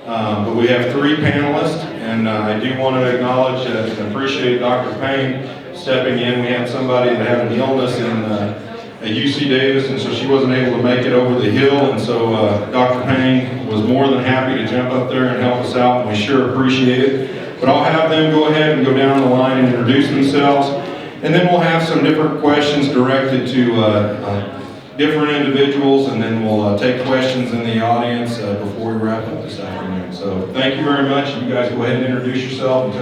But we have 3 panelists, and I do want to acknowledge and appreciate Dr. Payne stepping in. We had somebody that had an illness at UC Davis, and so she wasn't able to make it over the hill, and so Dr. Payne was more than happy to jump up there and help us out, and we sure appreciate it. But I'll have them go ahead and go down the line and introduce themselves, and then we'll have some different questions directed to different individuals, and then we'll take questions in the audience before we wrap up this afternoon. So thank you very much. You guys go ahead and introduce yourself and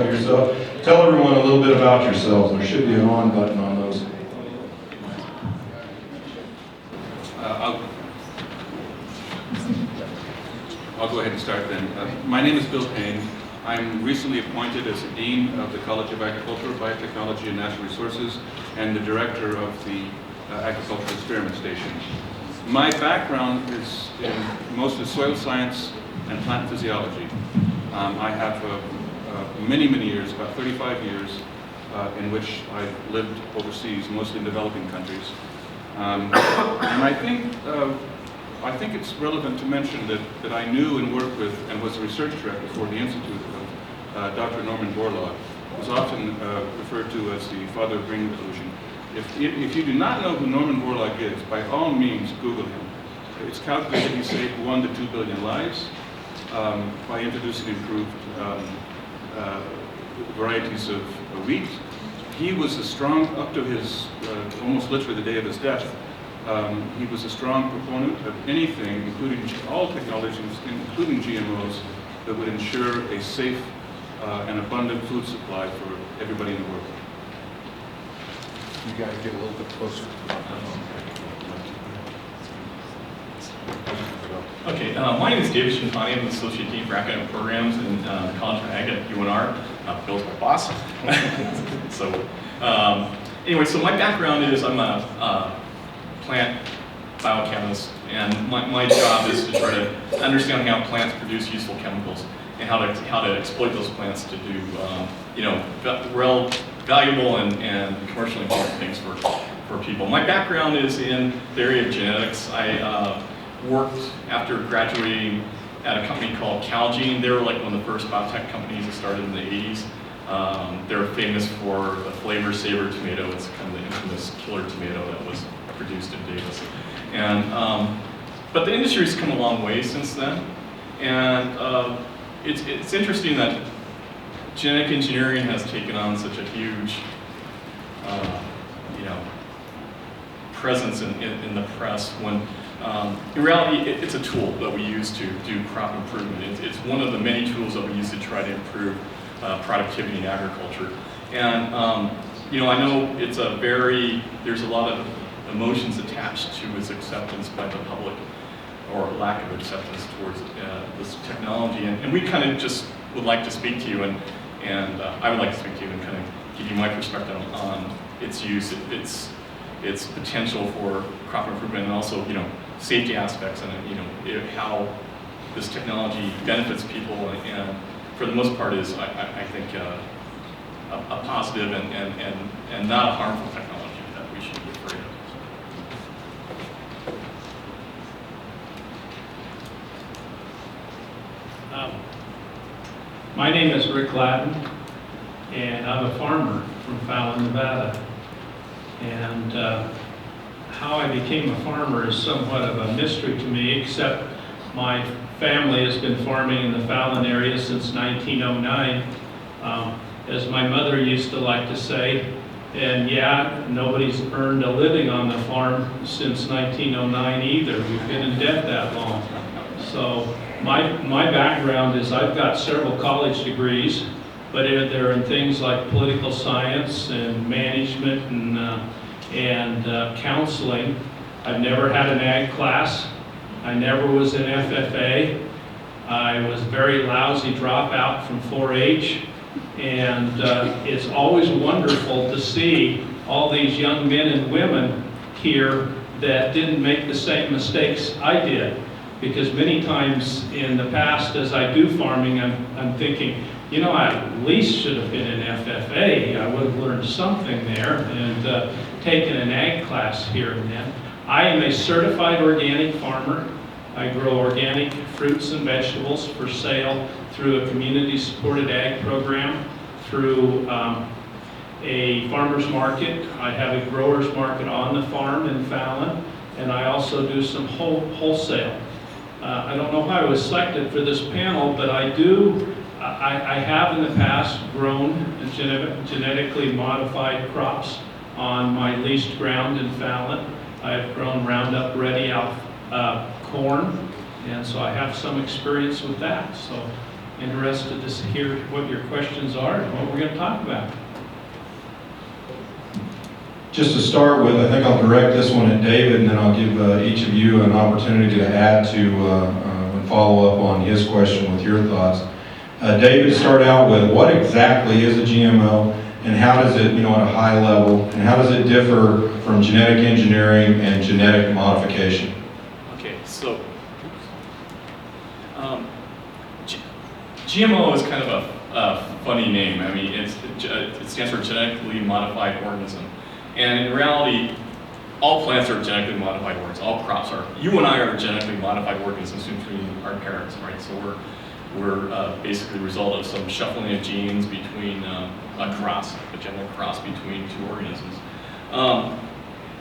tell everyone a little bit about yourselves. There should be an on button on those. I'll go ahead and start then. My name is Bill Payne. I'm recently appointed as the Dean of the College of Agriculture, Biotechnology and Natural Resources and the Director of the Agricultural Experiment Station. My background is in mostly soil science and plant physiology. I have many years, about 35 years, in which I've lived overseas, mostly in developing countries. And I think it's relevant to mention that I knew and worked with and was a research director for the Institute of Dr. Norman Borlaug, who's often referred to as the father of green revolution. If you do not know who Norman Borlaug is, by all means Google him. It's calculated he saved 1 to 2 billion lives by introducing improved varieties of wheat. He was a strong, up to his, almost literally the day of his death, he was a strong proponent of anything, including all technologies, including GMOs, that would ensure a safe and abundant food supply for everybody in the world. You got to get a little bit closer. Okay, my name is David Shintani. I'm the Associate Dean for Academic Programs in the College of Ag at UNR. Bill's my boss. Anyway, so my background is I'm a plant biochemist, and my job is to try to understand how plants produce useful chemicals and how to exploit those plants to do real valuable and commercially important things for people. My background is in the area of genetics. I worked after graduating at a company called Calgene. They were like one of the first biotech companies that started in the 80s. They're famous for the flavor saver tomato. It's kind of the infamous killer tomato that was produced in Davis. But the industry's come a long way since then. And it's interesting that genetic engineering has taken on such a huge presence in the press when in reality it's a tool that we use to do crop improvement. It's one of the many tools that we use to try to improve productivity in agriculture. And I know there's a lot of emotions attached to its acceptance by the public, or lack of acceptance towards this technology. And we kind of just would like to speak to you, and I would like to speak to you and kind of give you my perspective on its use, its potential for crop improvement, and also safety aspects, and how this technology benefits people, and for the most part is I think a positive and not a harmful technology that we should be afraid of. My name is Rick Lattin, and I'm a farmer from Fallon, Nevada. And how I became a farmer is somewhat of a mystery to me, except my family has been farming in the Fallon area since 1909. As my mother used to like to say, and yeah, nobody's earned a living on the farm since 1909 either. We've been in debt that long. So my background is I've got several college degrees, but they're in things like political science and management and counseling. I've never had an ag class. I never was in FFA. I was a very lousy dropout from 4-H. And it's always wonderful to see all these young men and women here that didn't make the same mistakes I did. Because many times in the past, as I do farming, I'm thinking, I at least should have been in FFA. I would have learned something there and taken an ag class here and then. I am a certified organic farmer. I grow organic fruits and vegetables for sale through a community-supported ag program, through a farmer's market. I have a grower's market on the farm in Fallon, and I also do some wholesale. I don't know how I was selected for this panel, but I have in the past grown genetically modified crops on my leased ground in Fallon. I've grown Roundup Ready corn, and so I have some experience with that. So interested to hear what your questions are and what we're going to talk about. Just to start with, I think I'll direct this one at David, and then I'll give each of you an opportunity to add to and follow up on his question with your thoughts. David, start out with what exactly is a GMO, and how does it, at a high level, and how does it differ from genetic engineering and genetic modification? Okay, so GMO is kind of a funny name. I mean, it stands for Genetically Modified Organism. And in reality, all plants are genetically modified organisms. All crops are. You and I are genetically modified organisms between our parents, right? So we're basically a result of some shuffling of genes between a genetic cross between two organisms.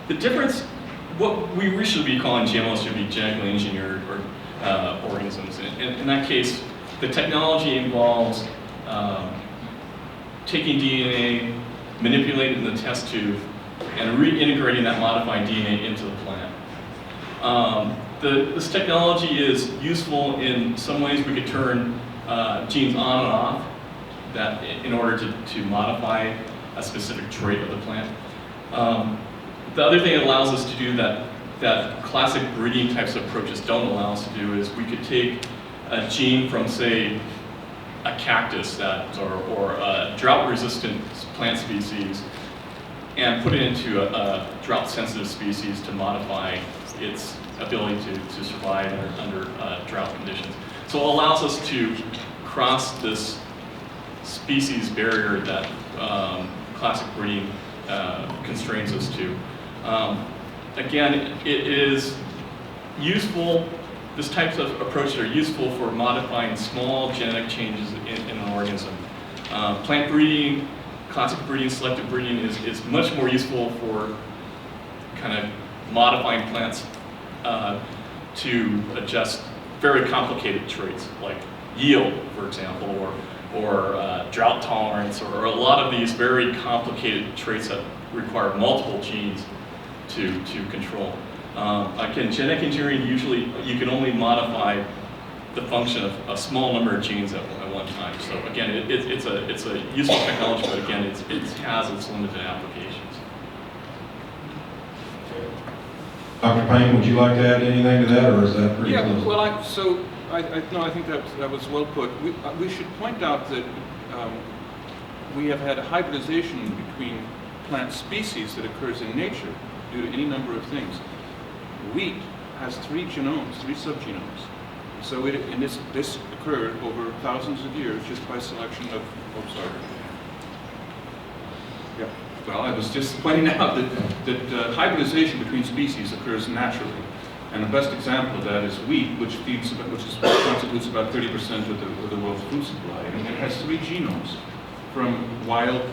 The difference, what we should be calling GMOs should be genetically engineered organisms. In that case, the technology involves taking DNA, manipulating the test tube, and reintegrating that modified DNA into the plant. This technology is useful in some ways. We could turn genes on and off that in order to modify a specific trait of the plant. The other thing it allows us to do that classic breeding types of approaches don't allow us to do is we could take a gene from, say, a cactus or a drought-resistant plant species and put it into a drought-sensitive species to modify its ability to survive under drought conditions. So it allows us to cross this species barrier that classic breeding constrains us to. Again, it is useful. These types of approaches are useful for modifying small genetic changes in an organism. Plant breeding, classic breeding, selective breeding is much more useful for kind of modifying plants to adjust very complicated traits like yield, for example, or drought tolerance, or a lot of these very complicated traits that require multiple genes to control. Again, genetic engineering, usually you can only modify the function of a small number of genes at one time. So again, it's a useful technology, but again, it has its limited applications. Dr. Payne, would you like to add anything to that, or is that pretty close? Yeah, well, I think that was well put. We should point out that we have had a hybridization between plant species that occurs in nature due to any number of things. Wheat has 3 genomes, 3 subgenomes. So this occurred over thousands of years just by selection of, Yeah. Well, I was just pointing out that hybridization between species occurs naturally. And the best example of that is wheat, which constitutes about 30% of the world's food supply. And it has 3 genomes from wild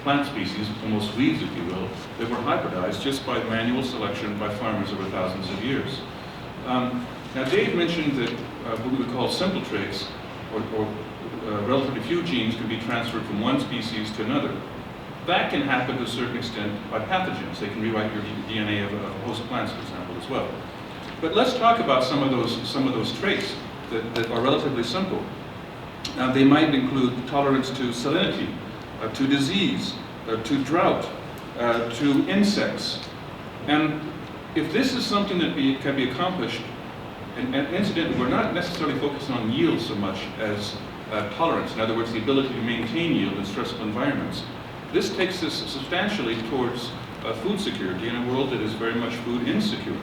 plant species, almost weeds, if you will, that were hybridized just by manual selection by farmers over thousands of years. Now, Dave mentioned that what we would call simple traits, or relatively few genes, can be transferred from one species to another. That can happen to a certain extent by pathogens. They can rewrite your DNA of host plants, for example, as well. But let's talk about some of those traits that are relatively simple. They might include tolerance to salinity, to disease, to drought, to insects. And if this is something that can be accomplished, and incidentally, we're not necessarily focusing on yield so much as tolerance. In other words, the ability to maintain yield in stressful environments. This takes us substantially towards food security in a world that is very much food insecure.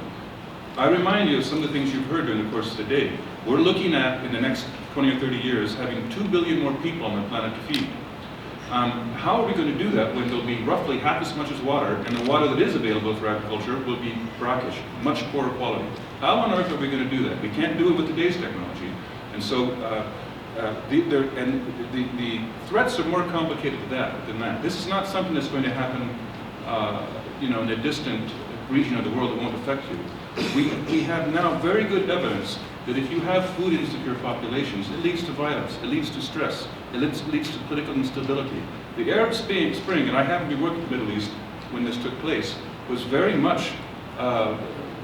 I remind you of some of the things you've heard during the course of the day. We're looking at, in the next 20 or 30 years, having 2 billion more people on the planet to feed. How are we going to do that when there'll be roughly half as much as water, and the water that is available for agriculture will be brackish, much poorer quality? How on earth are we going to do that? We can't do it with today's technology. And so the threats are more complicated than that. This is not something that's going to happen in a distant region of the world that won't affect you. We have now very good evidence that if you have food insecure populations, it leads to violence, it leads to stress, it leads to political instability. The Arab Spring, and I happened to be working in the Middle East when this took place, was very much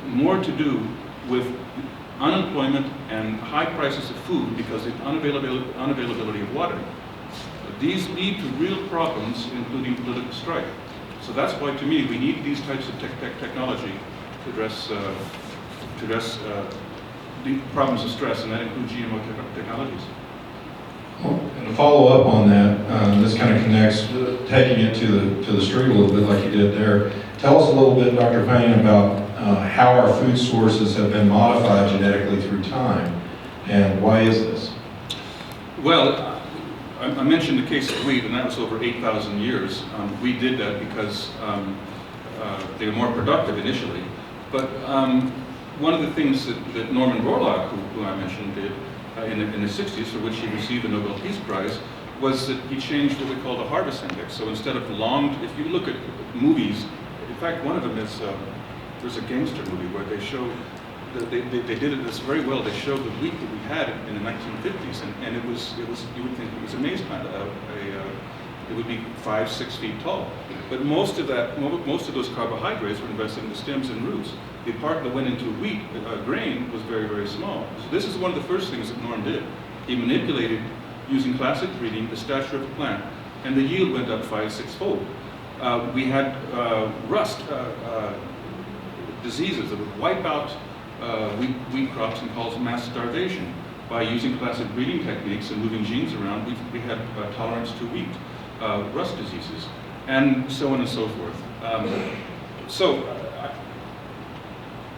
more to do with unemployment and high prices of food because of unavailability of water. These lead to real problems, including political strife. So that's why, to me, we need these types of technology to address the problems of stress, and that includes GMO technologies. Well, and to follow up on that, this kind of connects, taking it to the street a little bit like you did there. Tell us a little bit, Dr. Payne, about how our food sources have been modified genetically through time, and why is this? Well, I mentioned the case of wheat, and that was over 8,000 years. We did that because they were more productive initially. But one of the things that Norman Borlaug, who I mentioned, did in the 60s, for which he received the Nobel Peace Prize, was that he changed what we call the harvest index. So instead of if you look at movies, in fact, one of them is, there's a gangster movie where they show, they did this very well. They showed the wheat that we had in the 1950s, and it was you would think it was a maize plant, it would be 5-6 feet tall. But most of those carbohydrates were invested in the stems and roots. The part that went into wheat, grain, was very, very small. So this is one of the first things that Norm did. He manipulated, using classic breeding, the stature of the plant, and the yield went up 5-6-fold. We had rust diseases that would wipe out wheat crops and cause mass starvation. By using classic breeding techniques and moving genes around, we had tolerance to wheat, rust diseases, and so on and so forth.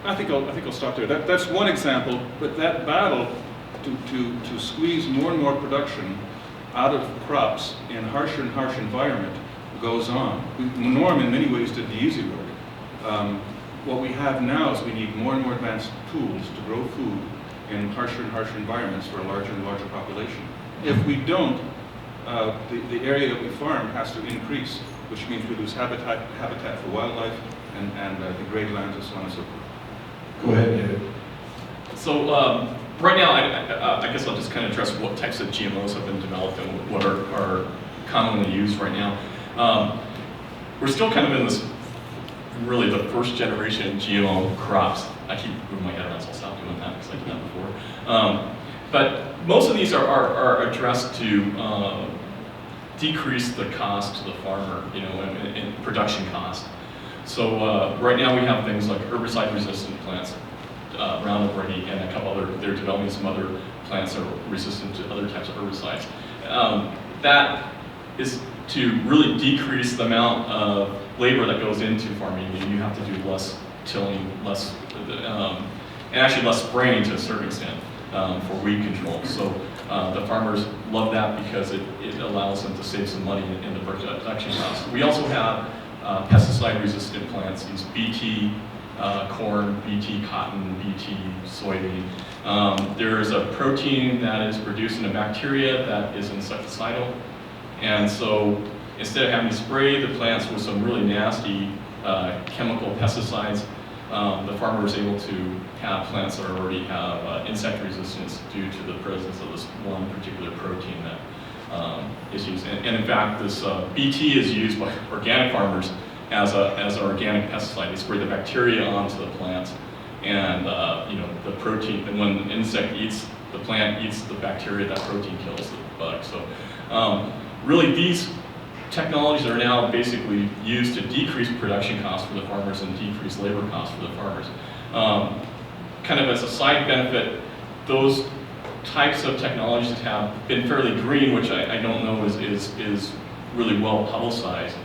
I think I'll stop there. That's one example, but that battle to squeeze more and more production out of crops in harsher and harsher environment goes on. Norm, in many ways, did the easy work. What we have now is we need more and more advanced tools to grow food in harsher and harsher environments for a larger and larger population. If we don't, the area that we farm has to increase, which means we lose habitat for wildlife and degrade lands and so on and so forth. Go ahead, David. So right now, I guess I'll just kind of address what types of GMOs have been developed and what are commonly used right now. We're still kind of in this, really the first generation GMO crops. I keep moving my head around, so I'll stop doing that because I did that before. But most of these are addressed to decrease the cost to the farmer, in production cost. So right now we have things like herbicide-resistant plants, Roundup Ready, and a couple other. They're developing some other plants that are resistant to other types of herbicides. That is to really decrease the amount of labor that goes into farming. You have to do less tilling, and actually less spraying to a certain extent for weed control. So the farmers love that because it allows them to save some money in the production costs. We also have pesticide-resistant plants, these BT corn, BT cotton, BT soybean. There is a protein that is produced in a bacteria that is insecticidal. And so instead of having to spray the plants with some really nasty chemical pesticides, the farmer is able to have plants that already have insect resistance due to the presence of this one particular protein that is used. And in fact, this BT is used by organic farmers as an organic pesticide. They spray the bacteria onto the plants, and the protein. And when an insect eats the plant, eats the bacteria, that protein kills the bug. So really, these technologies are now basically used to decrease production costs for the farmers and decrease labor costs for the farmers. Kind of as a side benefit, those types of technologies have been fairly green, which I don't know is really well publicized.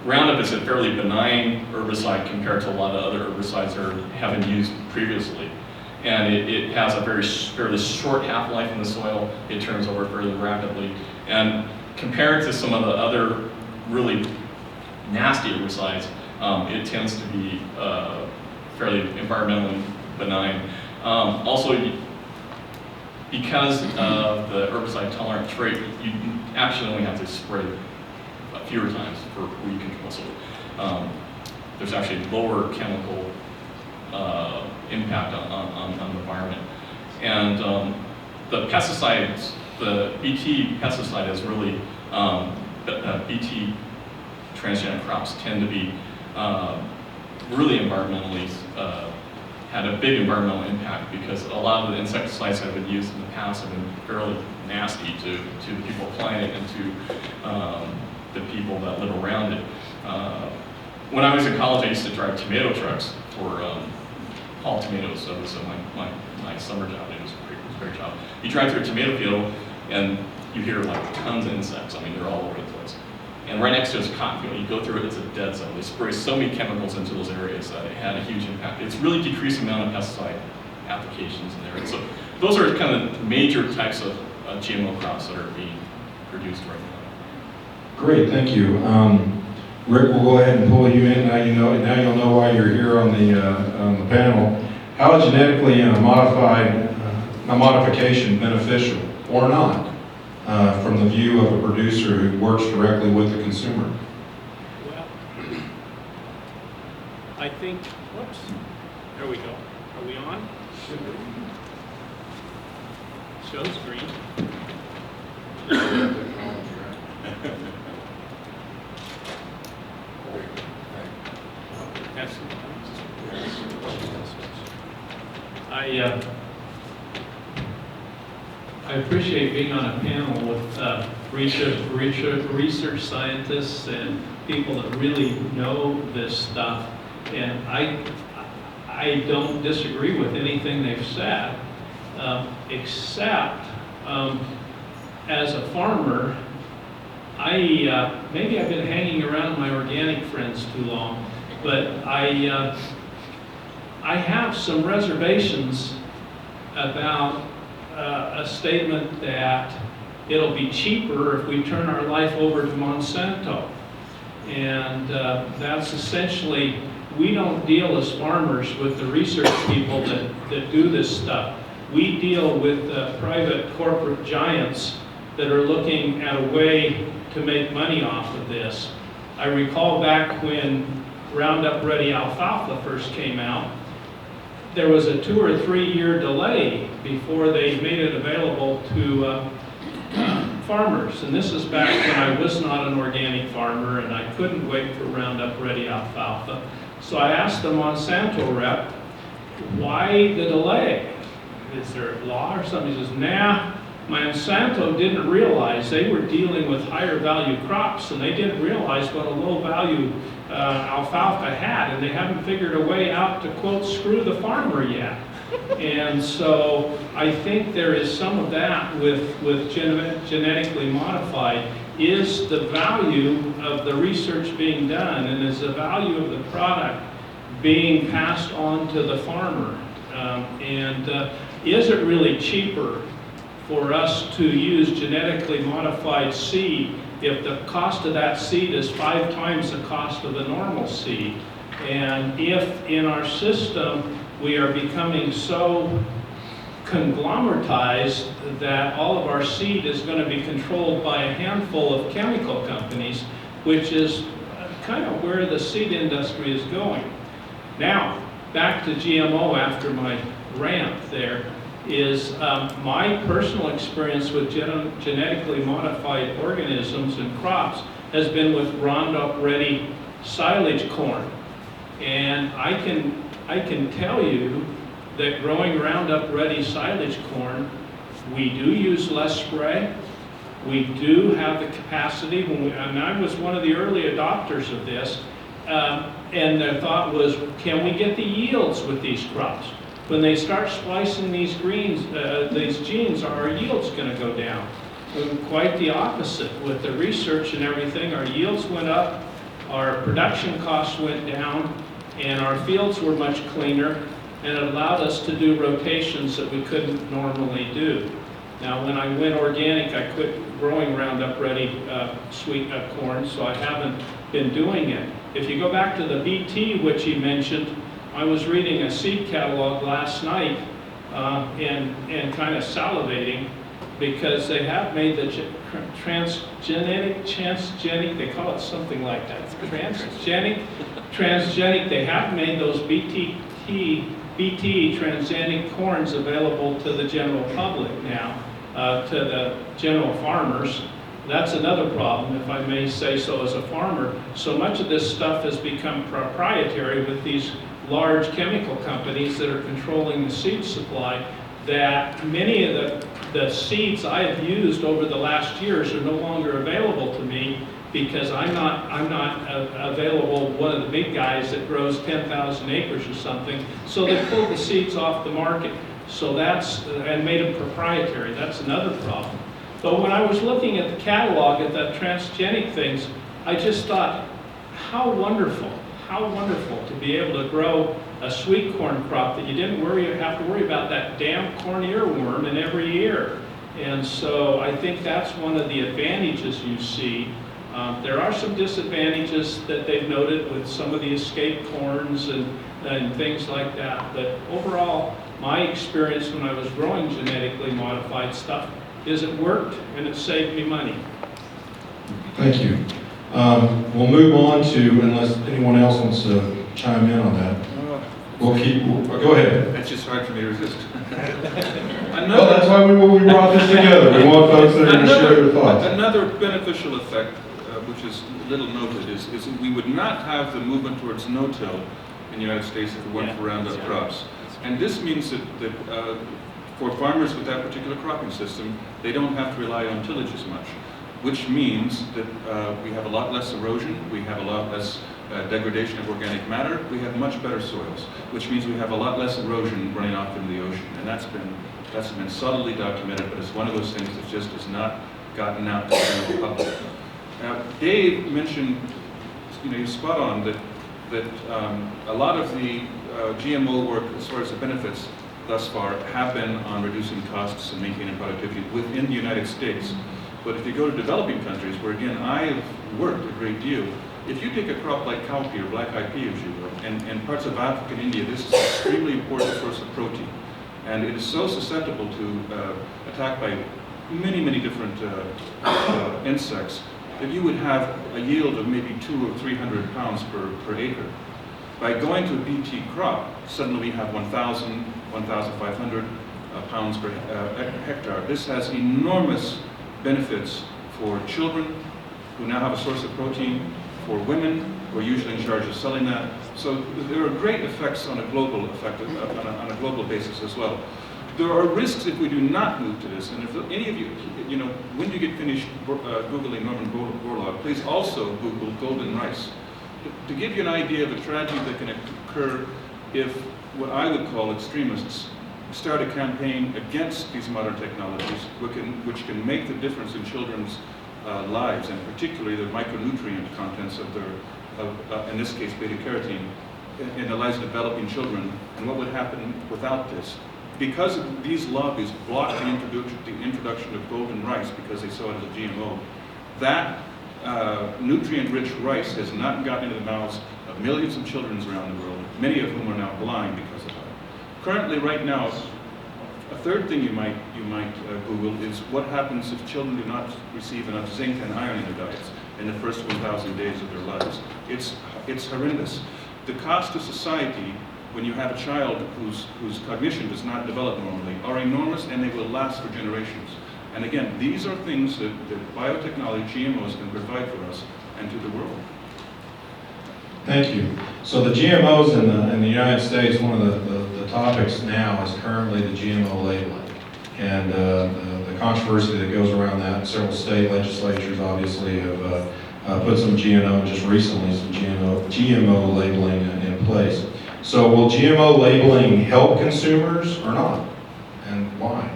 Roundup is a fairly benign herbicide compared to a lot of other herbicides that have been used previously. And it has a fairly short half-life in the soil. It turns over fairly rapidly. And compared to some of the other really nasty herbicides, it tends to be fairly environmentally benign. Also, because of the herbicide tolerant trait, you actually only have to spray fewer times for weed control. So there's actually lower chemical impact on the environment. And the pesticides, the Bt pesticide is really, Bt transgenic crops tend to be really environmentally, had a big environmental impact because a lot of the insecticides that have been used in the past have been fairly nasty to the people applying it and to the people that live around it. When I was in college, I used to drive tomato trucks for haul tomatoes. So this was my summer job. It was a great job. You drive through a tomato field and you hear like tons of insects. I mean, they're all over the place. And right next to us, cotton field. You go through it, it's a dead zone. They spray so many chemicals into those areas that it had a huge impact. It's really decreased the amount of pesticide applications in there. And so those are kind of major types of GMO crops that are being produced right now. Great, thank you. Rick, we'll go ahead and pull you in. Now you'll know why you're here on the panel. How is genetically modification beneficial or not from the view of a producer who works directly with the consumer? Well, I think, whoops, there we go. Are we on? Shows green. I appreciate being on a panel with research scientists and people that really know this stuff, and I don't disagree with anything they've said, except as a farmer, maybe I've been hanging around my organic friends too long, but I have some reservations about a statement that it'll be cheaper if we turn our life over to Monsanto. And that's essentially, we don't deal as farmers with the research people that do this stuff. We deal with private corporate giants that are looking at a way to make money off of this. I recall back when Roundup Ready alfalfa first came out, there was a 2 or 3 year delay before they made it available to farmers. And this is back when I was not an organic farmer and I couldn't wait for Roundup Ready alfalfa. So I asked the Monsanto rep, why the delay? Is there a law or something? He says, nah, Monsanto didn't realize they were dealing with higher value crops and they didn't realize what a low value alfalfa had, and they haven't figured a way out to, quote, screw the farmer yet. And so I think there is some of that with genetically modified, is the value of the research being done and is the value of the product being passed on to the farmer. Is it really cheaper for us to use genetically modified seed if the cost of that seed is 5 times the cost of the normal seed? And if in our system we are becoming so conglomeratized that all of our seed is going to be controlled by a handful of chemical companies, which is kind of where the seed industry is going. Now, back to GMO after my rant there, is my personal experience with genetically modified organisms and crops has been with Roundup Ready silage corn. And I can tell you that growing Roundup Ready silage corn, we do use less spray. We do have the capacity, and I was one of the early adopters of this, and the thought was, can we get the yields with these crops? When they start splicing these genes, are our yields going to go down? Quite the opposite. With the research and everything, our yields went up, our production costs went down, and our fields were much cleaner, and it allowed us to do rotations that we couldn't normally do. Now, when I went organic, I quit growing Roundup Ready sweet corn, so I haven't been doing it. If you go back to the BT, which he mentioned, I was reading a seed catalog last night and kind of salivating, because they have made the transgenic, they call it something like that, transgenic, they have made those BT transgenic corns available to the general public now, to the general farmers. That's another problem, if I may say so as a farmer. So much of this stuff has become proprietary with these large chemical companies that are controlling the seed supply, that many of the seeds I have used over the last years are no longer available to me, because I'm not available, one of the big guys that grows 10,000 acres or something, so they pulled the seeds off the market. So that's, and made them proprietary. That's another problem. But when I was looking at the catalog at the transgenic things, I just thought, how wonderful to be able to grow a sweet corn crop that you didn't have to worry about that damn corn earworm in every year. And so I think that's one of the advantages you see. There are some disadvantages that they've noted with some of the escape corns and things like that. But overall, my experience when I was growing genetically modified stuff is it worked and it saved me money. Thank you. We'll move on to, unless anyone else wants to chime in on that. Go ahead. It's just hard for me to resist. Well, that's why we brought this together. We want folks that are going to share their thoughts. Another beneficial effect, which is little noted, is that we would not have the movement towards no-till in the United States if it weren't for Roundup crops. And this means that for farmers with that particular cropping system, they don't have to rely on tillage as much, which means that we have a lot less erosion, we have a lot less degradation of organic matter, we have much better soils, which means we have a lot less erosion running off into the ocean. And that's been solidly documented, but it's one of those things that just has not gotten out to the general public. Now, Dave mentioned, you're spot on, that a lot of the GMO work, as far as the benefits thus far, have been on reducing costs and maintaining productivity within the United States. But if you go to developing countries, where again I have worked a great deal, if you take a crop like cowpea or black-eyed pea, as you will, and parts of Africa and India, this is an extremely important source of protein. And it is so susceptible to attack by many, many different insects that you would have a yield of maybe 200 or 300 pounds per acre. By going to a BT crop, suddenly we have 1,000, 1,500 pounds per hectare. This has enormous benefits for children who now have a source of protein, for women who are usually in charge of selling that. So there are great effects on a global on a global basis as well. There are risks if we do not move to this, and if any of you, when you get finished Googling Norman Borlaug, please also Google golden rice. To give you an idea of the tragedy that can occur if what I would call extremists start a campaign against these modern technologies, which can make the difference in children's lives, and particularly the micronutrient contents of their, in this case, beta-carotene, in the lives of developing children, and what would happen without this. Because these lobbies blocked the introduction of golden rice because they saw it as a GMO, that nutrient-rich rice has not gotten into the mouths of millions of children around the world, many of whom are now blind because of that. Currently, right now, a third thing you might Google is what happens if children do not receive enough zinc and iron in their diets in the first 1,000 days of their lives. It's horrendous. The cost to society when you have a child whose cognition does not develop normally are enormous, and they will last for generations. And again, these are things that biotechnology, GMOs, can provide for us and to the world. Thank you. So the GMOs in the United States, one of the topics now is currently the GMO labeling. And the controversy that goes around that, several state legislatures obviously have put some just recently, some GMO labeling in place. So will GMO labeling help consumers or not? And why?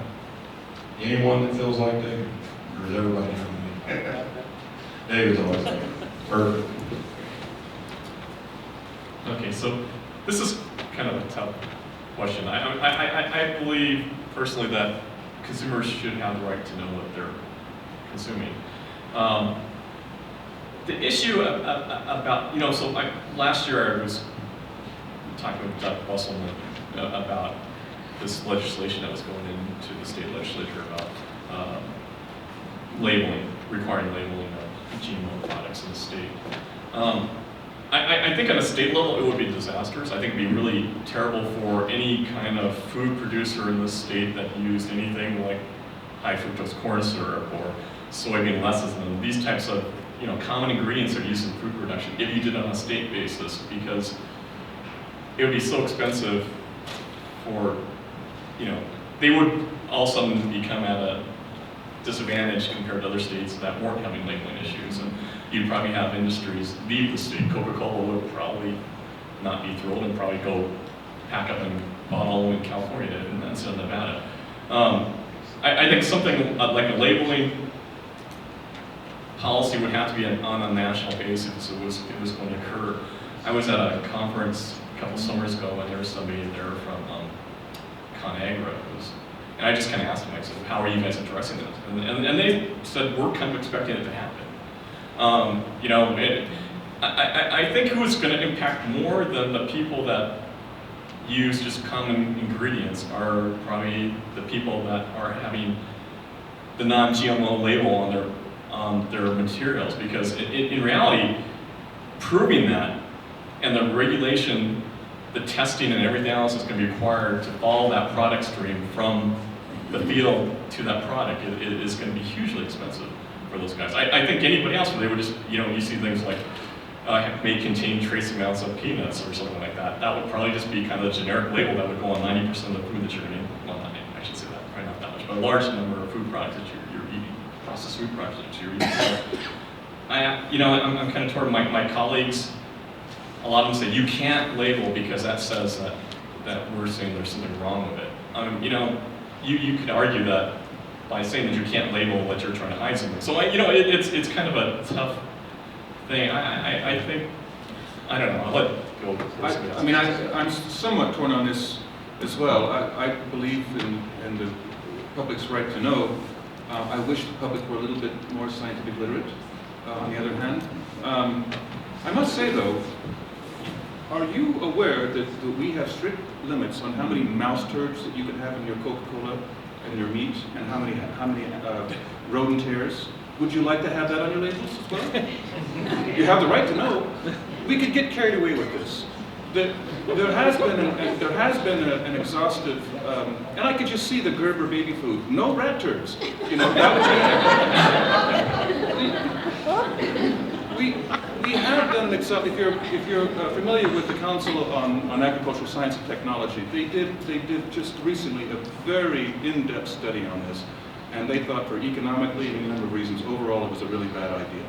Anyone that feels like David? Or is everybody from me? David's always like, perfect. Okay, so this is kind of a tough question. I believe personally that consumers should have the right to know what they're consuming. The issue about, so last year I was talking with Dr. Busselman about this legislation that was going into the state legislature about labeling, requiring labeling of GMO products in the state. I think on a state level it would be disastrous. I think it would be really terrible for any kind of food producer in the state that used anything like high fructose corn syrup or soybean lecithin, these types of common ingredients that are used in food production, if you did it on a state basis, because it would be so expensive for, they would all of a sudden become at a disadvantage compared to other states that weren't having labeling issues. And you'd probably have industries leave the state. Coca-Cola would probably not be thrilled and probably go pack up and bottle in California instead of Nevada. I think something like a labeling policy would have to be on a national basis if it was going to occur. I was at a conference a couple summers ago and there was somebody there from ConAgra, and I just kind of asked them, I said, how are you guys addressing this? And they said, we're kind of expecting it to happen. I think who is going to impact more than the people that use just common ingredients are probably the people that are having the non-GMO label on their materials, because in reality, proving that and the regulation, the testing and everything else is going to be required to follow that product stream from the field to that product is going to be hugely expensive for those guys. I think anybody else, they would just, you see things like may contain trace amounts of peanuts or something like that. That would probably just be kind of a generic label that would go on 90% of the food that you're eating. Well, I should say that, probably not that much, but a large number of food products that you're eating, processed food products that you're eating. So, I'm kind of toward my colleagues. A lot of them say you can't label because that says that we're saying there's something wrong with it. You could argue that by saying that you can't label that you're trying to hide something. So it's kind of a tough thing. I think, I don't know, I'll let Bill. I'm somewhat torn on this as well. I believe in the public's right to know. I wish the public were a little bit more scientific literate, on the other hand. I must say though, are you aware that we have strict limits on how many mouse turds that you can have in your Coca-Cola and your meat, and how many rodent hairs? Would you like to have that on your labels as well? You have the right to know. We could get carried away with this. There has been an exhaustive, and I could just see the Gerber baby food. No rat turds. We have done an exhaustive. If you're familiar with the Council on Agricultural Science and Technology, they did just recently a very in-depth study on this, and they thought for economically and a number of reasons, overall it was a really bad idea.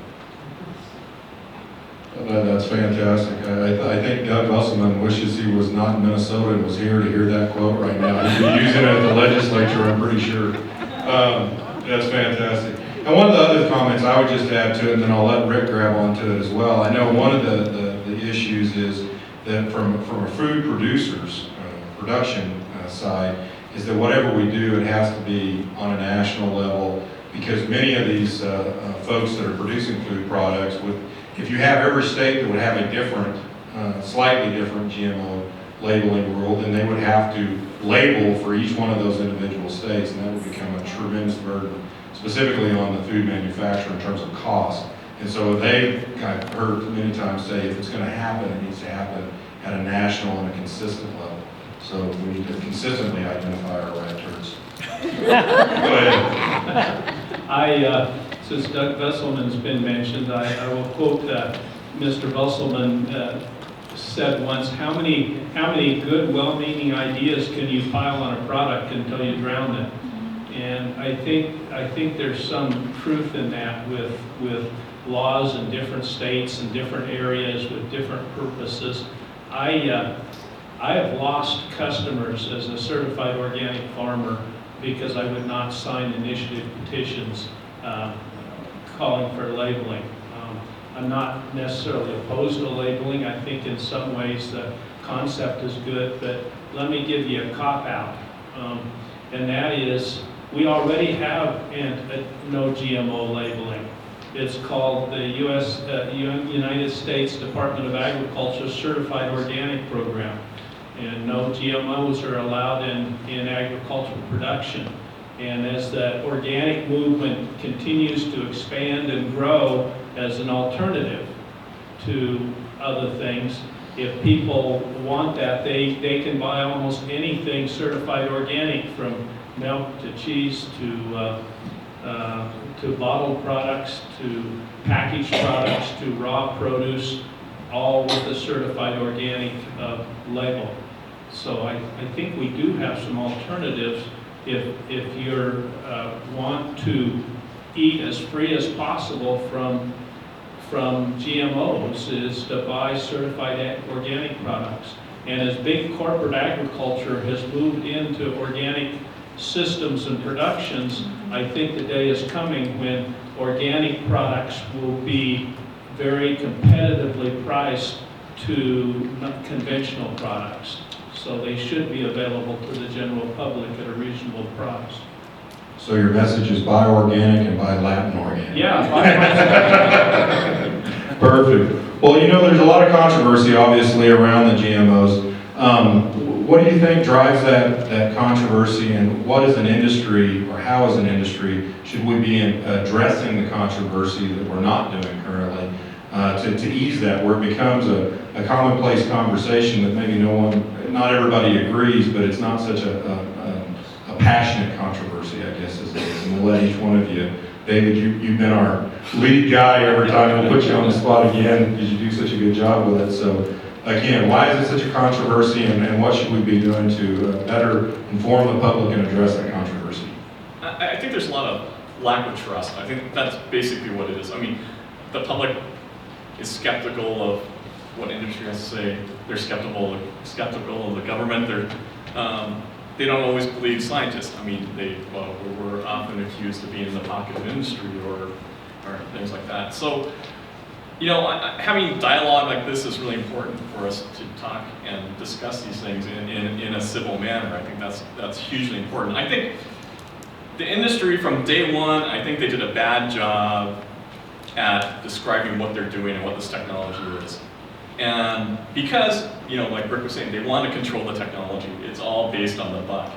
That's fantastic. I think Doug Busselman wishes he was not in Minnesota and was here to hear that quote right now. He'd be using it at the legislature, I'm pretty sure. That's fantastic. And one of the other comments I would just add to it, and then I'll let Rick grab onto it as well. I know one of the issues is that from a food producer's production side, is that whatever we do, it has to be on a national level, because many of these folks that are producing food products, if you have every state that would have a different, slightly different GMO labeling rule, then they would have to label for each one of those individual states, and that would become a tremendous burden, specifically on the food manufacturer in terms of cost. And so they've kind of heard many times say, if it's going to happen, it needs to happen at a national and a consistent level. So we need to consistently identify our rat turds. Go ahead. Since Doug Busselman's been mentioned, I will quote Mr. Busselman said once, how many good, well-meaning ideas can you pile on a product until you drown it? And I think there's some truth in that with laws in different states and different areas with different purposes. I have lost customers as a certified organic farmer because I would not sign initiative petitions calling for labeling. I'm not necessarily opposed to labeling. I think in some ways the concept is good, but let me give you a cop-out. And that is, we already have no GMO labeling. It's called the United States Department of Agriculture Certified Organic Program. And no GMOs are allowed in agricultural production. And as the organic movement continues to expand and grow as an alternative to other things, if people want that, they can buy almost anything certified organic, from milk to cheese to bottled products to packaged products to raw produce, all with a certified organic label. So I think we do have some alternatives if you want to eat as free as possible from GMOs, is to buy certified organic products. And as big corporate agriculture has moved into organic systems and productions, I think the day is coming when organic products will be very competitively priced to conventional products. So they should be available to the general public at a reasonable price. So your message is buy organic and buy Lattin organic. Yeah. Perfect. Well, you know, there's a lot of controversy, obviously, around the GMOs. What do you think drives that controversy, and what is an industry, or how as an industry, should we be addressing the controversy that we're not doing currently to ease that, where it becomes a commonplace conversation that maybe not everybody agrees, but it's not such a passionate controversy, I guess, as it is. And we'll let each one of you, David, you've been our lead guy every time. We'll put you on the spot again because you do such a good job with it. So again, why is it such a controversy, and what should we be doing to better inform the public and address that controversy? I think there's a lot of lack of trust. I think that's basically what it is. I mean, the public is skeptical of what industry has to say. They're skeptical of the government. They don't always believe scientists. I mean, we're often accused of being in the pocket of industry or things like that. So, you know, having dialogue like this is really important for us to talk and discuss these things in a civil manner. I think that's hugely important. I think the industry from day one, I think they did a bad job at describing what they're doing and what this technology is. And because, you know, like Rick was saying, they want to control the technology. It's all based on the buck.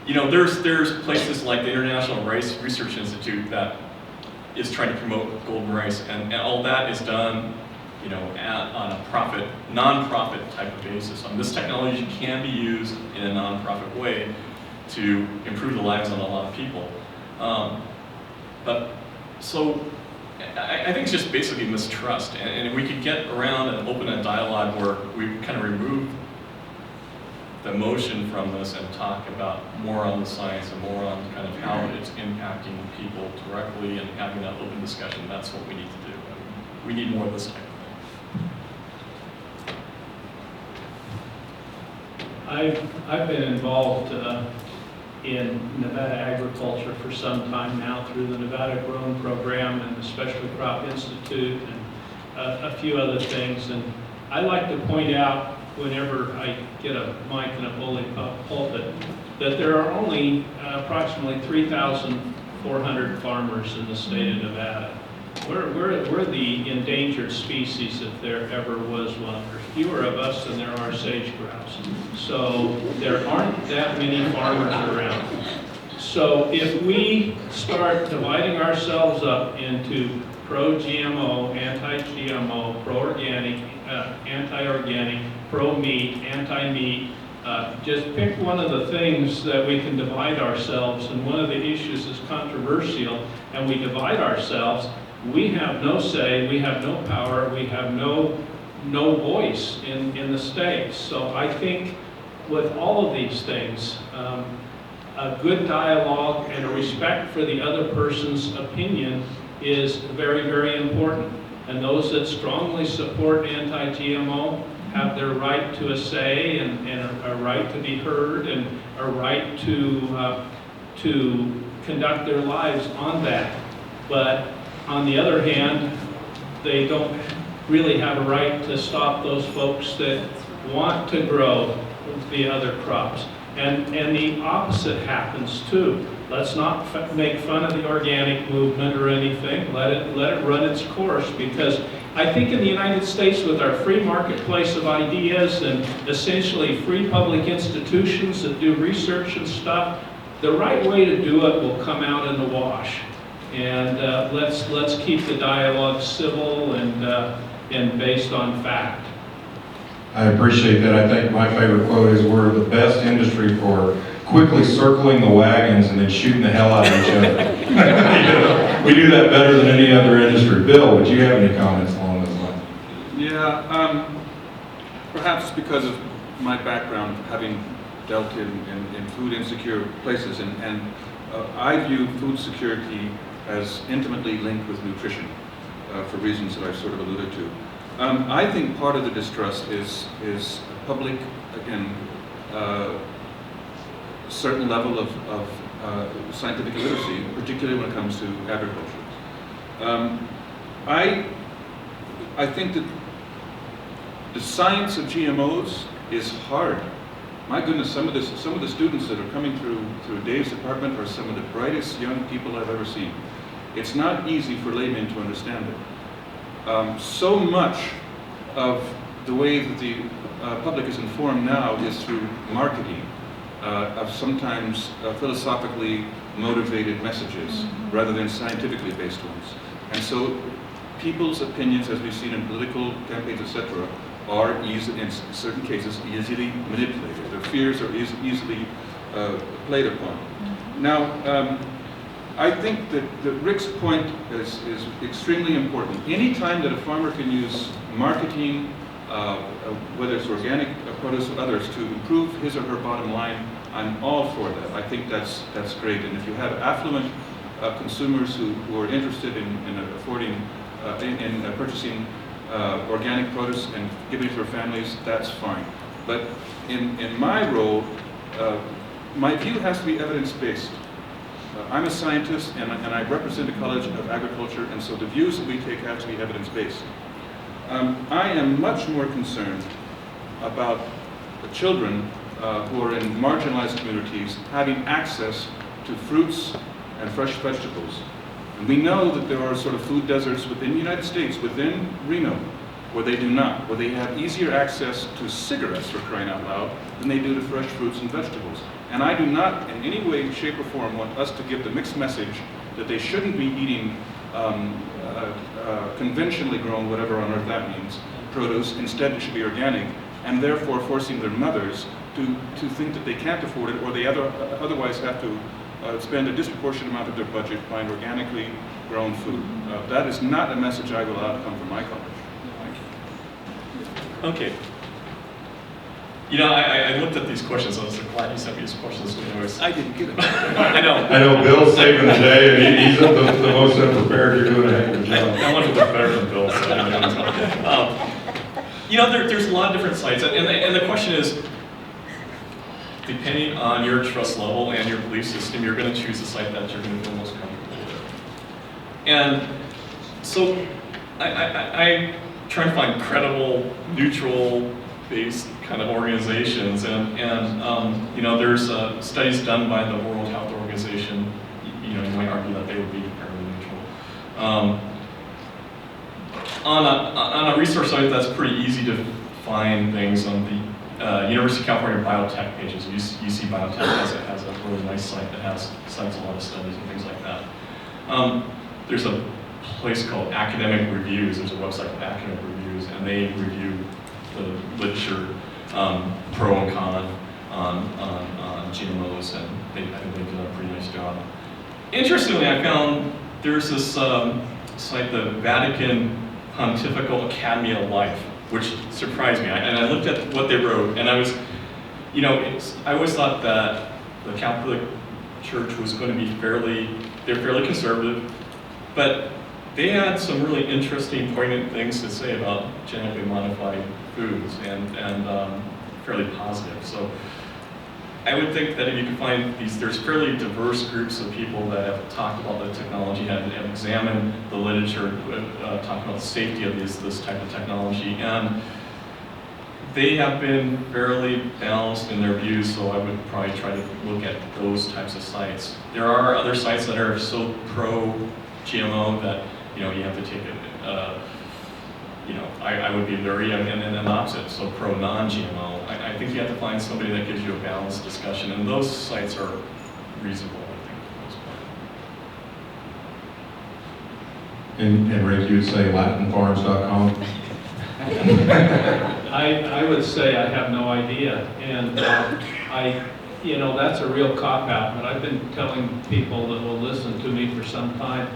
You know, there's places like the International Rice Research Institute that is trying to promote golden rice, and all that is done, you know, on a non-profit type of basis. This technology can be used in a non-profit way to improve the lives of a lot of people. I think it's just basically mistrust, and if we could get around and open a dialogue where we kind of remove the emotion from this and talk about more on the science and more on kind of how it's impacting people directly and having that open discussion, that's what we need to do. We need more of this type of thing. I've been involved in Nevada agriculture for some time now through the Nevada Grown Program and the Specialty Crop Institute and a few other things. And I like to point out whenever I get a mic in a bully pulpit that there are only approximately 3,400 farmers in the state of Nevada. We're the endangered species if there ever was one. There's fewer of us than there are sage grouse. So there aren't that many farmers around. So if we start dividing ourselves up into pro-GMO, anti-GMO, pro-organic, anti-organic, pro-meat, anti-meat, just pick one of the things that we can divide ourselves, and one of the issues is controversial, and we divide ourselves, we have no say, we have no power, we have no voice in the state. So I think with all of these things, a good dialogue and a respect for the other person's opinion is very, very important. And those that strongly support anti-GMO have their right to a say and a right to be heard and a right to conduct their lives on that. But on the other hand, they don't really have a right to stop those folks that want to grow the other crops. And the opposite happens too. Let's not make fun of the organic movement or anything. Let it run its course, because I think in the United States, with our free marketplace of ideas and essentially free public institutions that do research and stuff, the right way to do it will come out in the wash. And let's keep the dialogue civil and based on fact. I appreciate that. I think my favorite quote is, we're the best industry for quickly circling the wagons and then shooting the hell out of each other. You know, we do that better than any other industry. Bill, would you have any comments along those lines? Yeah, perhaps because of my background, having dealt in food insecure places, and I view food security as intimately linked with nutrition for reasons that I've sort of alluded to. I think part of the distrust is public, again, certain level of scientific literacy, particularly when it comes to agriculture. I think that the science of GMOs is hard. My goodness, some of the students that are coming through Dave's department are some of the brightest young people I've ever seen. It's not easy for laymen to understand it. So much of the way that the public is informed now is through marketing, of sometimes philosophically motivated messages rather than scientifically based ones. And so people's opinions, as we've seen in political campaigns, etc., are in certain cases easily manipulated. Their fears are easily played upon. Now, I think that Rick's point is extremely important. Any time that a farmer can use marketing, whether it's organic produce or others, to improve his or her bottom line, I'm all for that. I think that's great. And if you have affluent consumers who are interested in affording, in purchasing organic produce and giving it to their families, that's fine. But in my role, my view has to be evidence-based. I'm a scientist and I represent a college of agriculture, and so the views that we take have to be evidence-based. I am much more concerned about the children who are in marginalized communities having access to fruits and fresh vegetables. And we know that there are sort of food deserts within the United States, within Reno, where they do not, where they have easier access to cigarettes, for crying out loud, than they do to fresh fruits and vegetables. And I do not in any way, shape, or form want us to give the mixed message that they shouldn't be eating conventionally grown, whatever on earth that means, produce. Instead, it should be organic, and therefore forcing their mothers to think that they can't afford it, or they otherwise have to spend a disproportionate amount of their budget buying organically grown food. That is not a message I will allow to come from my college. Okay. You know, I looked at these questions. I was glad you sent me these questions. I didn't get it. I know. I know Bill's saving the day, and he's the most unprepared. You're doing a heck of a job. I want to look better than Bill. So you know, there's a lot of different sites, and the question is, depending on your trust level and your belief system, you're going to choose the site that you're going to feel most comfortable with. And so I try to find credible, neutral-based kind of organizations, and you know, there's studies done by the World Health Organization. You know, you might argue that they would be fairly neutral. On a resource site, that's pretty easy to find things on the University of California Biotech pages. UC Biotech has a really nice site that cites a lot of studies and things like that. There's a place called Academic Reviews. There's a website called Academic Reviews, and they review the literature, pro and con on GMOs, and I think they've done a pretty nice job. Interestingly, I found there's this site, the Vatican Pontifical Academy of Life, which surprised me. And I looked at what they wrote, and I was, you know, I always thought that the Catholic Church was going to be they're fairly conservative, but they had some really interesting, poignant things to say about genetically modified foods, and fairly positive. So I would think that if you could find there's fairly diverse groups of people that have talked about the technology, have examined the literature, talked about the safety of this type of technology, and They have been fairly balanced in their views, so I would probably try to look at those types of sites. There are other sites that are so pro-GMO that, you have to take it, I would be very, and then the opposite, so pro-non-GMO. I think you have to find somebody that gives you a balanced discussion, and those sites are reasonable, I think, for the most part. And Rick, you would say LattinFarms.com? I would say I have no idea, and that's a real cop-out, but I've been telling people that will listen to me for some time,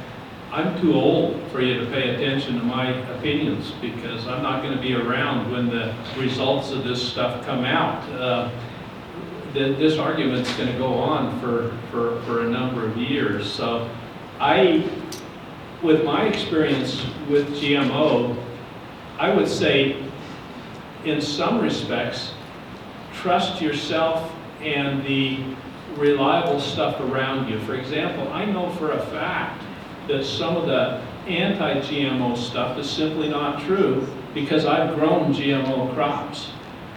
I'm too old for you to pay attention to my opinions, because I'm not going to be around when the results of this stuff come out. This argument's going to go on for a number of years, so with my experience with GMO, I would say, in some respects, trust yourself and the reliable stuff around you. For example, I know for a fact that some of the anti-GMO stuff is simply not true because I've grown GMO crops.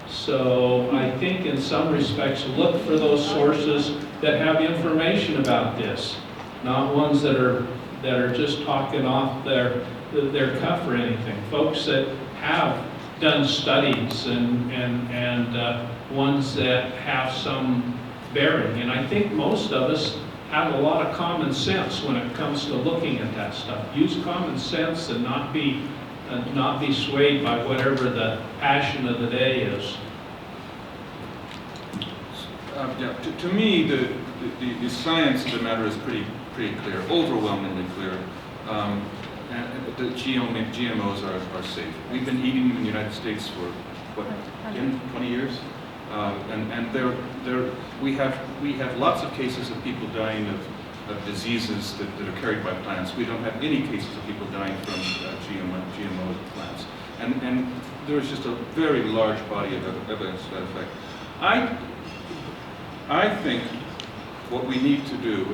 So I think in some respects, look for those sources that have information about this, not ones that are just talking off their cuff or anything. Folks that have done studies and ones that have some bearing. And I think most of us have a lot of common sense when it comes to looking at that stuff. Use common sense and not be swayed by whatever the passion of the day is. To me, the science of the matter is pretty clear, overwhelmingly clear. And the GMOs are safe. We've been eating them in the United States for, 20 years? We have lots of cases of people dying of diseases that are carried by plants. We don't have any cases of people dying from GMO plants. And there's just a very large body of evidence to that effect. I think what we need to do,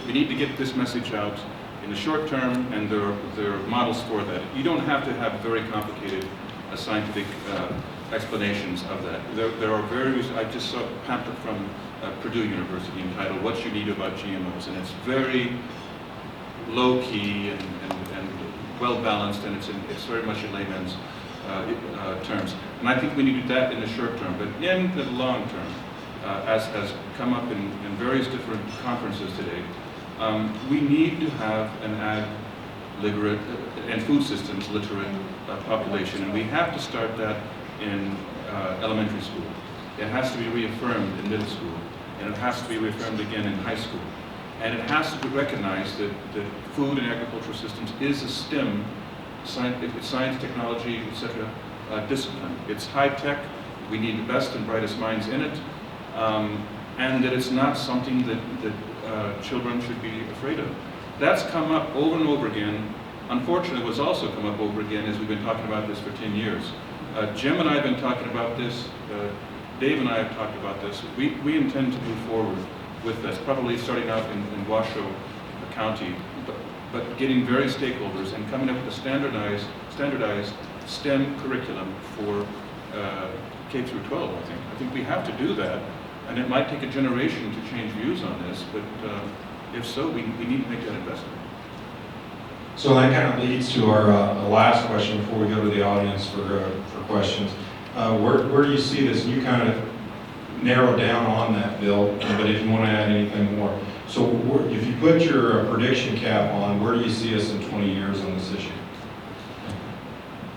we need to get this message out in the short term, and there are models for that. You don't have to have very complicated scientific explanations of that. There are various, I just saw a pamphlet from Purdue University entitled "What You Need About GMOs," and it's very low-key and well-balanced, and it's very much in layman's terms. And I think we need that in the short term, but in the long term, as has come up in various different conferences today, we need to have an ag literate and food systems literate population, and we have to start that in elementary school. It has to be reaffirmed in middle school, and it has to be reaffirmed again in high school. And it has to be recognized that food and agricultural systems is a STEM, science, technology, etc. Discipline. It's high tech. We need the best and brightest minds in it, and that it's not something that children should be afraid of. That's come up over and over again. Unfortunately, what's also come up over again is we've been talking about this for 10 years. Jim and I have been talking about this. Dave and I have talked about this. We intend to move forward with this, probably starting out in Washoe County, but getting various stakeholders and coming up with a standardized STEM curriculum for K through 12, I think we have to do that, and it might take a generation to change views on this, but if so, we need to make that investment. So that kind of leads to our last question before we go to the audience for questions. Where do you see this? And you kind of narrow down on that, Bill, but if you want to add anything more. So if you put your prediction cap on, where do you see us in 20 years on this issue?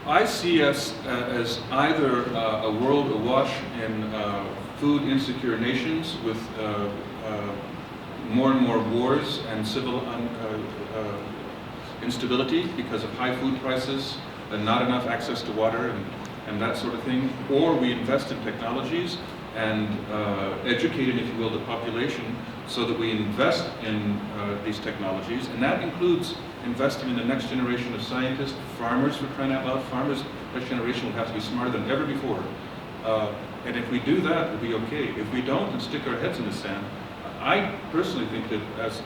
I see us as either a world awash in food insecure nations with more and more wars and civil instability because of high food prices and not enough access to water and that sort of thing, or we invest in technologies and educating, if you will, the population so that we invest in these technologies, and that includes investing in the next generation of scientists, farmers, for crying out loud. Farmers, next generation will have to be smarter than ever before. And if we do that, we'll be okay. If we don't and stick our heads in the sand, I personally think that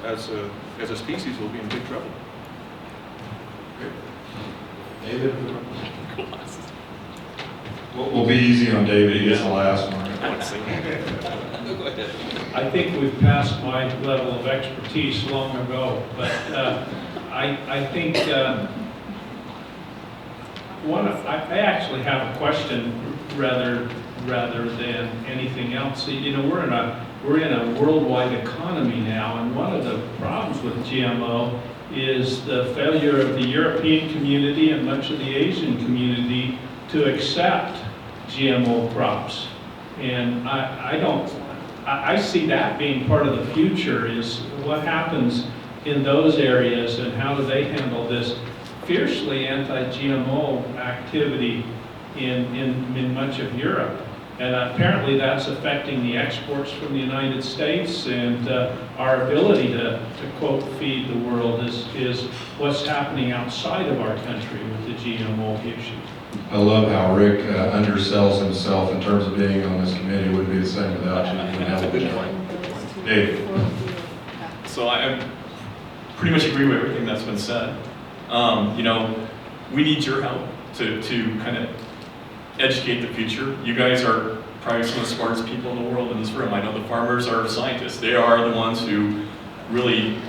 as a species, we'll be in big trouble. David? We'll be easy on David, he gets the last one. I think we've passed my level of expertise long ago, but I think I actually have a question rather than anything else. You know, we're in a worldwide economy now, and one of the problems with GMO is the failure of the European community and much of the Asian community to accept GMO crops. And I see that being part of the future, is what happens in those areas and how do they handle this fiercely anti-GMO activity in much of Europe. And apparently that's affecting the exports from the United States, and our ability to quote, feed the world is what's happening outside of our country with the GMO issue. I love how Rick undersells himself in terms of being on this committee. It wouldn't be the same without you. That's a good point. Dave. So I pretty much agree with everything that's been said. You know, we need your help to kind of educate the future. You guys are probably some of the smartest people in the world in this room. I know the farmers are scientists. They are the ones who really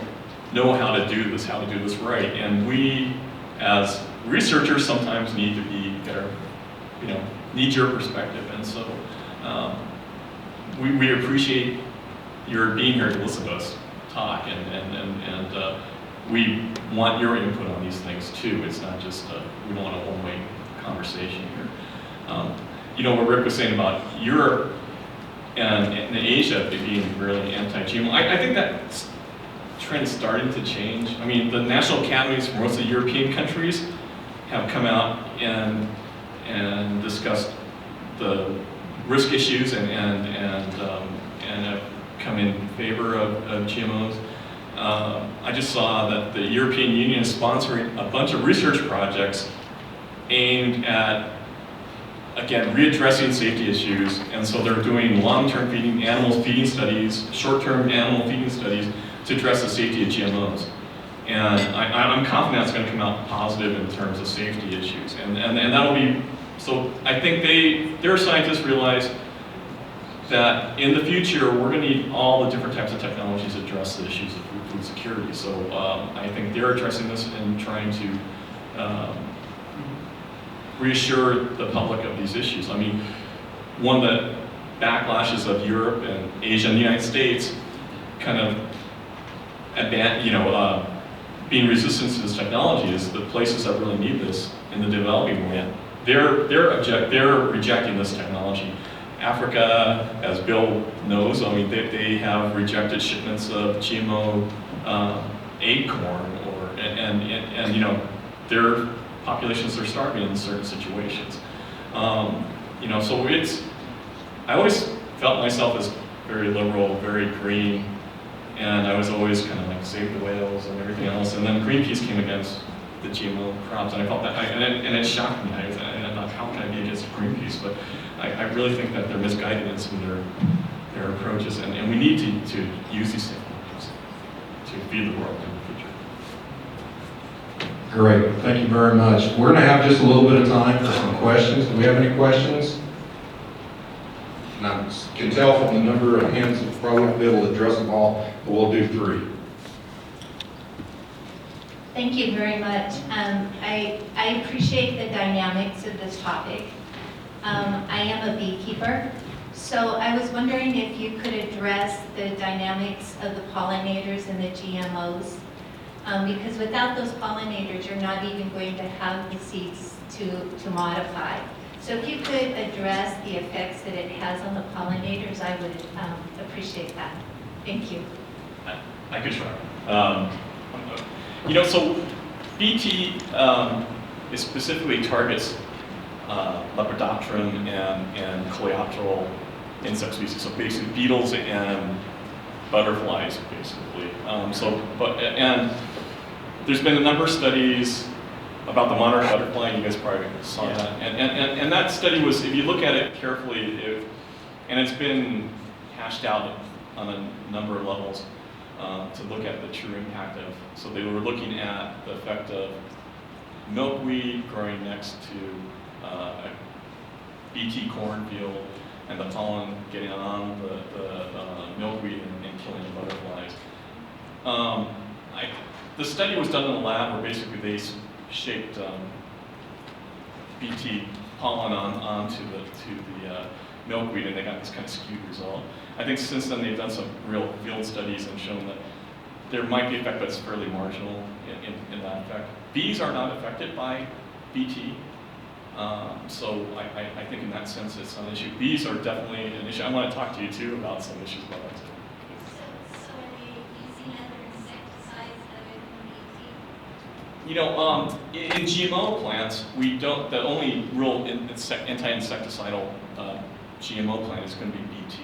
know how to do this right. And we, as researchers, sometimes need to be there, you know, need your perspective. And so we appreciate your being here to listen to us talk, and we want your input on these things too. It's not just we don't want a one-way conversation here. You know, what Rick was saying about Europe and Asia being really anti-GMO, I think that trend is starting to change. I mean, the national academies for most of the European countries have come out and discussed the risk issues and have come in favor of GMOs. I just saw that the European Union is sponsoring a bunch of research projects aimed at, again, readdressing safety issues, and so they're doing long-term animal feeding studies, short-term animal feeding studies to address the safety of GMOs. And I'm confident that's going to come out positive in terms of safety issues, and that'll be, so I think their scientists realize that in the future we're going to need all the different types of technologies to address the issues of food security. So I think they're addressing this and trying to reassure the public of these issues. I mean, one of the backlashes of Europe and Asia and the United States kind of being resistant to this technology is the places that really need this in the developing world. They're rejecting this technology. Africa, as Bill knows, I mean, they have rejected shipments of GMO acorn, and you know, their populations are starving in certain situations. You know, so I always felt myself as very liberal, very green, and I was always kind of like save the whales and everything else. And then Greenpeace came against the GMO crops, and I felt that, and it shocked me. I thought, how can I be against Greenpeace? But I really think that they're misguided in some of their approaches, and we need to use these technologies to feed the world in the future. Great, thank you very much. We're going to have just a little bit of time for some questions. Do we have any questions? And I can tell from the number of hands that probably won't be able to address them all, but we'll do 3. Thank you very much. I appreciate the dynamics of this topic. I am a beekeeper, so I was wondering if you could address the dynamics of the pollinators and the GMOs. Because without those pollinators, you're not even going to have the seeds to modify. So if you could address the effects that it has on the pollinators, I would appreciate that. Thank you. I could try. You know, so BT it specifically targets Lepidopteran and coleopteral insect species, so basically beetles and butterflies, basically. And there's been a number of studies about the monarch butterfly. You guys probably saw that. And that study was, if you look at it carefully, and it's been hashed out on a number of levels to look at the true impact of. So they were looking at the effect of milkweed growing next to BT cornfield and the pollen getting on the milkweed and killing the butterflies. The study was done in a lab where basically they shaped BT pollen onto the milkweed, and they got this kind of skewed result. I think since then they've done some real field studies and shown that there might be effect, but it's fairly marginal in that effect. Bees are not affected by BT, so I think in that sense it's not an issue. Bees are definitely an issue. I want to talk to you too about some issues about that too. So are they using other insecticides other than BT? You know, in GMO plants, we don't. The only real anti-insecticidal GMO plant is going to be BT.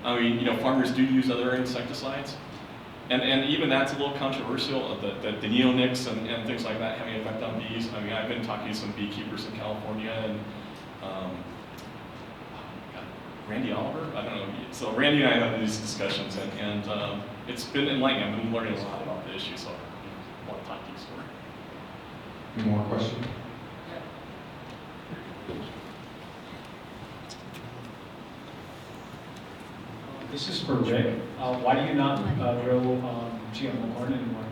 I mean, you know, farmers do use other insecticides, and even that's a little controversial. The neonics and things like that having an effect on bees. I mean, I've been talking to some beekeepers in California and. Randy Oliver? I don't know. So Randy and I have these discussions, and it's been enlightening. I've been learning a lot about the issue, so I want to talk to you story. Any more questions? This is for Rick. Why do you not grow GMO corn anymore?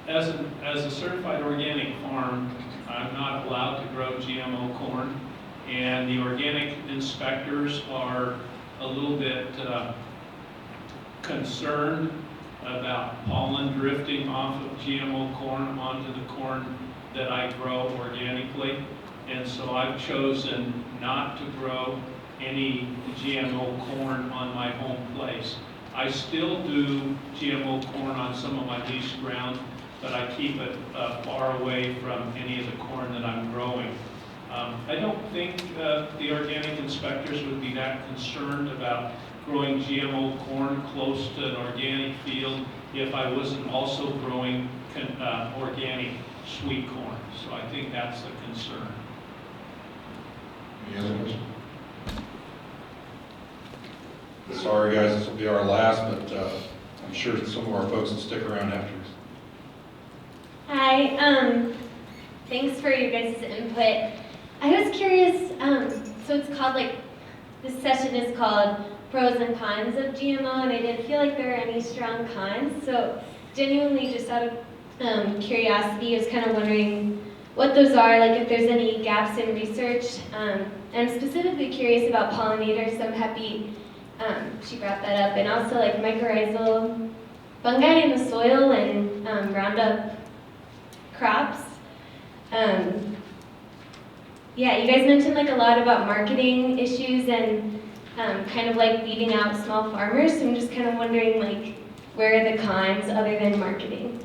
As a certified organic farm, I'm not allowed to grow GMO corn, and the organic inspectors are a little bit concerned about pollen drifting off of GMO corn onto the corn that I grow organically. And so I've chosen not to grow any GMO corn on my home place. I still do GMO corn on some of my leased ground, but I keep it far away from any of the corn that I'm growing. I don't think the organic inspectors would be that concerned about growing GMO corn close to an organic field if I wasn't also growing organic sweet corn. So I think that's the concern. Any other questions? Sorry guys, this will be our last, but I'm sure some of our folks will stick around after us. Hi, thanks for your guys' input. I was curious, so it's called this session is called Pros and Cons of GMO, and I didn't feel like there were any strong cons. So genuinely just out of curiosity, I was kind of wondering what those are, like if there's any gaps in research. And I'm specifically curious about pollinators, so I'm happy she brought that up. And also like mycorrhizal fungi in the soil and Roundup crops. Yeah, you guys mentioned like a lot about marketing issues and kind of like weeding out small farmers. So I'm just kind of wondering like where are the cons other than marketing?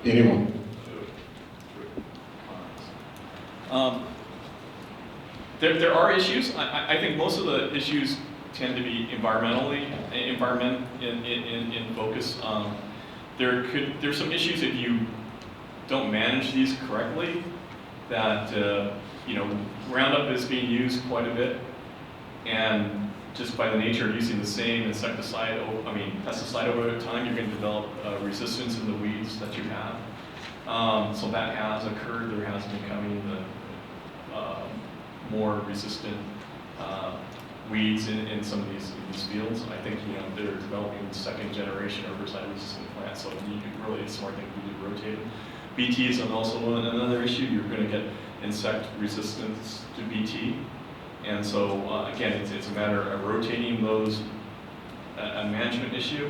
Anyone? There are issues. I think most of the issues tend to be environment in focus. There's some issues if you don't manage these correctly. That Roundup is being used quite a bit, and just by the nature of using the same pesticide over time, you're going to develop resistance in the weeds that you have. So that has occurred. There has been coming the more resistant weeds in some of these fields. I think they're developing second generation herbicide resistant plants. So really a smart thing to do to rotate them. BT is also another issue. You're going to get insect resistance to BT. And so, again, it's a matter of rotating those, a management issue.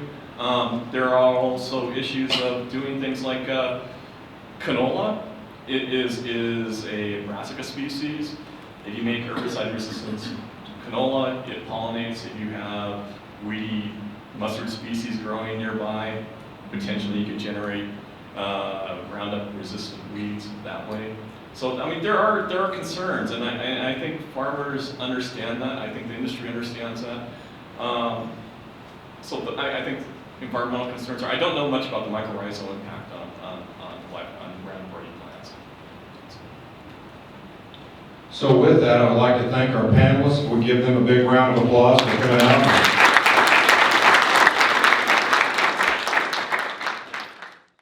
There are also issues of doing things like canola. It is a brassica species. If you make herbicide resistance canola, it pollinates. If you have weedy mustard species growing nearby, potentially you could generate Roundup resistant weeds that way. So I mean there are concerns, and I think farmers understand that. I think the industry understands that. So I think environmental concerns are. I don't know much about the mycorrhizal impact on Roundup ready plants. So with that, I would like to thank our panelists. We'll give them a big round of applause for coming out.